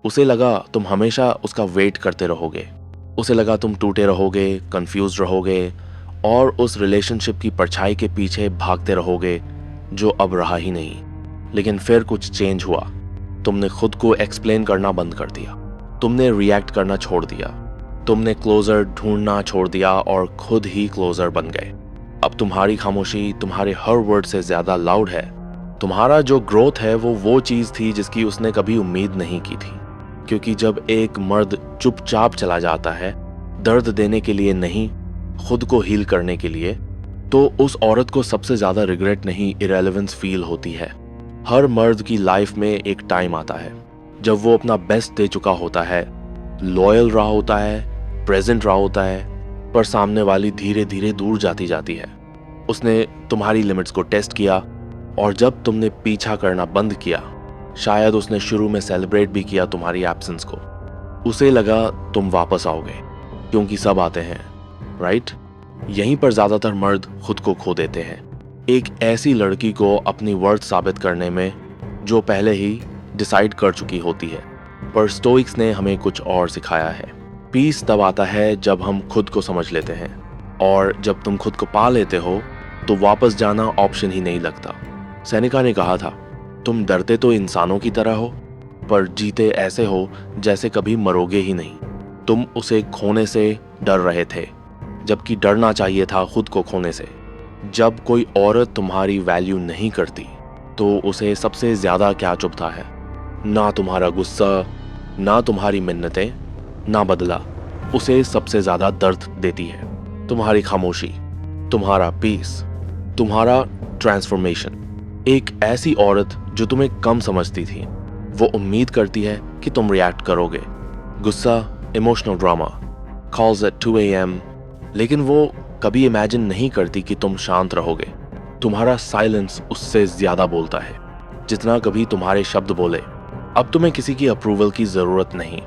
उसे लगा तुम हमेशा उसका वेट करते रहोगे। उसे लगा तुम टूटे रहोगे, कंफ्यूज रहोगे और उस रिलेशनशिप की परछाई के पीछे भागते रहोगे जो अब रहा ही नहीं। लेकिन फिर कुछ चेंज हुआ। तुमने खुद को एक्सप्लेन करना बंद कर दिया। तुमने रिएक्ट करना छोड़ दिया। तुमने क्लोजर ढूंढना छोड़ दिया और खुद ही क्लोजर बन गए। अब तुम्हारी खामोशी तुम्हारे हर वर्ड से ज्यादा लाउड है। तुम्हारा जो ग्रोथ है वो चीज थी जिसकी उसने कभी उम्मीद नहीं की थी। क्योंकि जब एक मर्द चुपचाप चला जाता है, दर्द देने के लिए नहीं, खुद को हील करने के लिए, तो उस औरत को सबसे ज्यादा रिग्रेट नहीं, इरेलेवेंस फील होती है। हर मर्द की लाइफ में एक टाइम आता है जब वो अपना बेस्ट दे चुका होता है, लॉयल रहा होता है, प्रेजेंट रहा होता है, पर सामने वाली धीरे धीरे दूर जाती जाती है। उसने तुम्हारी लिमिट्स को टेस्ट किया और जब तुमने पीछा करना बंद किया, शायद उसने शुरू में सेलिब्रेट भी किया तुम्हारी एब्सेंस को। उसे लगा तुम वापस आओगे, क्योंकि सब आते हैं, राइट? यहीं पर ज्यादातर मर्द खुद को खो देते हैं, एक ऐसी लड़की को अपनी वर्थ साबित करने में जो पहले ही डिसाइड कर चुकी होती है। पर स्टोइक्स ने हमें कुछ और सिखाया है। पीस तब आता है जब हम खुद को समझ लेते हैं, और जब तुम खुद को पा लेते हो तो वापस जाना ऑप्शन ही नहीं लगता। सेनेका ने कहा था, तुम डरते तो इंसानों की तरह हो, पर जीते ऐसे हो जैसे कभी मरोगे ही नहीं। तुम उसे खोने से डर रहे थे, जबकि डरना चाहिए था खुद को खोने से। जब कोई औरत तुम्हारी वैल्यू नहीं करती तो उसे सबसे ज्यादा क्या चुभता है? ना तुम्हारा गुस्सा, ना तुम्हारी मिन्नतें, ना बदला। उसे सबसे ज्यादा दर्द देती है तुम्हारी खामोशी, तुम्हारा पीस, तुम्हारा ट्रांसफॉर्मेशन। एक ऐसी औरत जो तुम्हें कम समझती थी, वो उम्मीद करती है कि तुम रिएक्ट करोगे। गुस्सा, emotional drama, calls at 2 AM, लेकिन वो कभी इमेजिन नहीं करती कि तुम शांत रहोगे। तुम्हारा साइलेंस उससे ज्यादा बोलता है जितना कभी तुम्हारे शब्द बोले। अब तुम्हें किसी की अप्रूवल की जरूरत नहीं।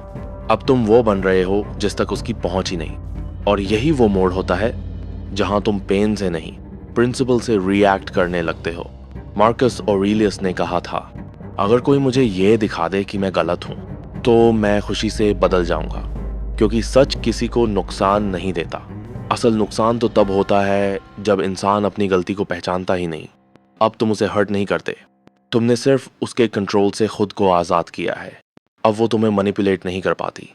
अब तुम वो बन रहे हो जिस तक उसकी पहुंच ही नहीं। और यही वो मोड़ होता है जहां तुम पेन से नहीं, प्रिंसिपल से रिएक्ट करने लगते हो। मार्कस ऑरेलियस ने कहा था, अगर कोई मुझे ये दिखा दे कि मैं गलत हूं तो मैं खुशी से बदल जाऊंगा, क्योंकि सच किसी को नुकसान नहीं देता। असल नुकसान तो तब होता है जब इंसान अपनी गलती को पहचानता ही नहीं। अब तुम उसे हर्ट नहीं करते, तुमने सिर्फ उसके कंट्रोल से खुद को आजाद किया है। अब वो तुम्हें मैनिपुलेट नहीं कर पाती।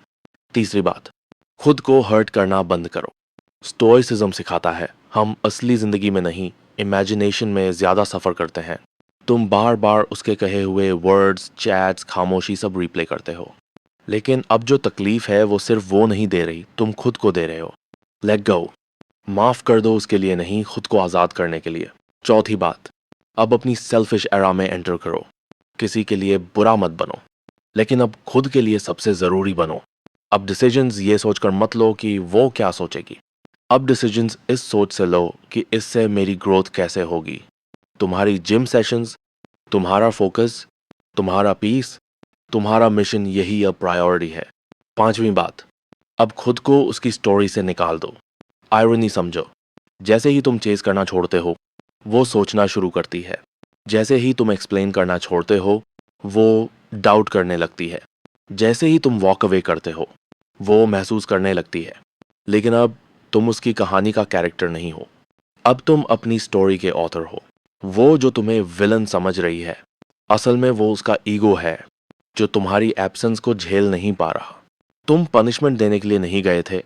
तीसरी बात, खुद को हर्ट करना बंद करो। स्टोइसिज्म सिखाता है हम असली जिंदगी में नहीं, इमेजिनेशन में ज्यादा सफर करते हैं। तुम बार बार उसके कहे हुए वर्ड्स, चैट्स, खामोशी सब रिप्ले करते हो। लेकिन अब जो तकलीफ है वो सिर्फ वो नहीं दे रही, तुम खुद को दे रहे हो। लेट गो, माफ कर दो उसके लिए नहीं, खुद को आजाद करने के लिए। चौथी बात, अब अपनी सेल्फिश एरा में एंटर करो। किसी के लिए बुरा मत बनो, लेकिन अब खुद के लिए सबसे जरूरी बनो। अब डिसीजंस ये सोचकर मत लो कि वो क्या सोचेगी। अब डिसीजंस इस सोच से लो कि इससे मेरी ग्रोथ कैसे होगी। तुम्हारी जिम सेशंस, तुम्हारा फोकस, तुम्हारा पीस, तुम्हारा मिशन, यही अब प्रायोरिटी है। पांचवी बात, अब खुद को उसकी स्टोरी से निकाल दो। आयरनी समझो, जैसे ही तुम चेज करना छोड़ते हो वो सोचना शुरू करती है। जैसे ही तुम एक्सप्लेन करना छोड़ते हो वो डाउट करने लगती है। जैसे ही तुम वॉक अवे करते हो वो महसूस करने लगती है। लेकिन अब तुम उसकी कहानी का कैरेक्टर नहीं हो, अब तुम अपनी स्टोरी के ऑथर हो। वो जो तुम्हें विलन समझ रही है, असल में वो उसका ईगो है जो तुम्हारी एब्सेंस को झेल नहीं पा रहा। तुम पनिशमेंट देने के लिए नहीं गए थे,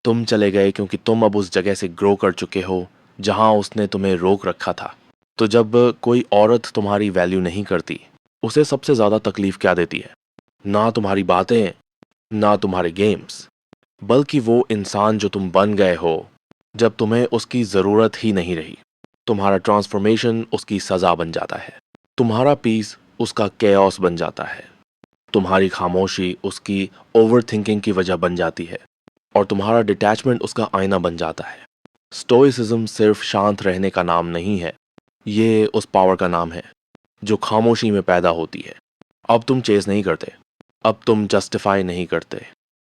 तुम चले गए क्योंकि तुम अब उस जगह से ग्रो कर चुके हो जहां उसने तुम्हें रोक रखा था। तो जब कोई औरत तुम्हारी वैल्यू नहीं करती, उसे सबसे ज्यादा तकलीफ क्या देती है? ना तुम्हारी बातें, ना तुम्हारे गेम्स, बल्कि वो इंसान जो तुम बन गए हो जब तुम्हें उसकी जरूरत ही नहीं रही। तुम्हारा ट्रांसफॉर्मेशन उसकी सजा बन जाता है। तुम्हारा पीस उसका केओस बन जाता है। तुम्हारी खामोशी उसकी ओवर थिंकिंग की वजह बन जाती है, और तुम्हारा डिटैचमेंट उसका आईना बन जाता है। स्टोइसिज्म सिर्फ शांत रहने का नाम नहीं है, ये उस पावर का नाम है जो खामोशी में पैदा होती है। अब तुम चेस नहीं करते, अब तुम जस्टिफाई नहीं करते,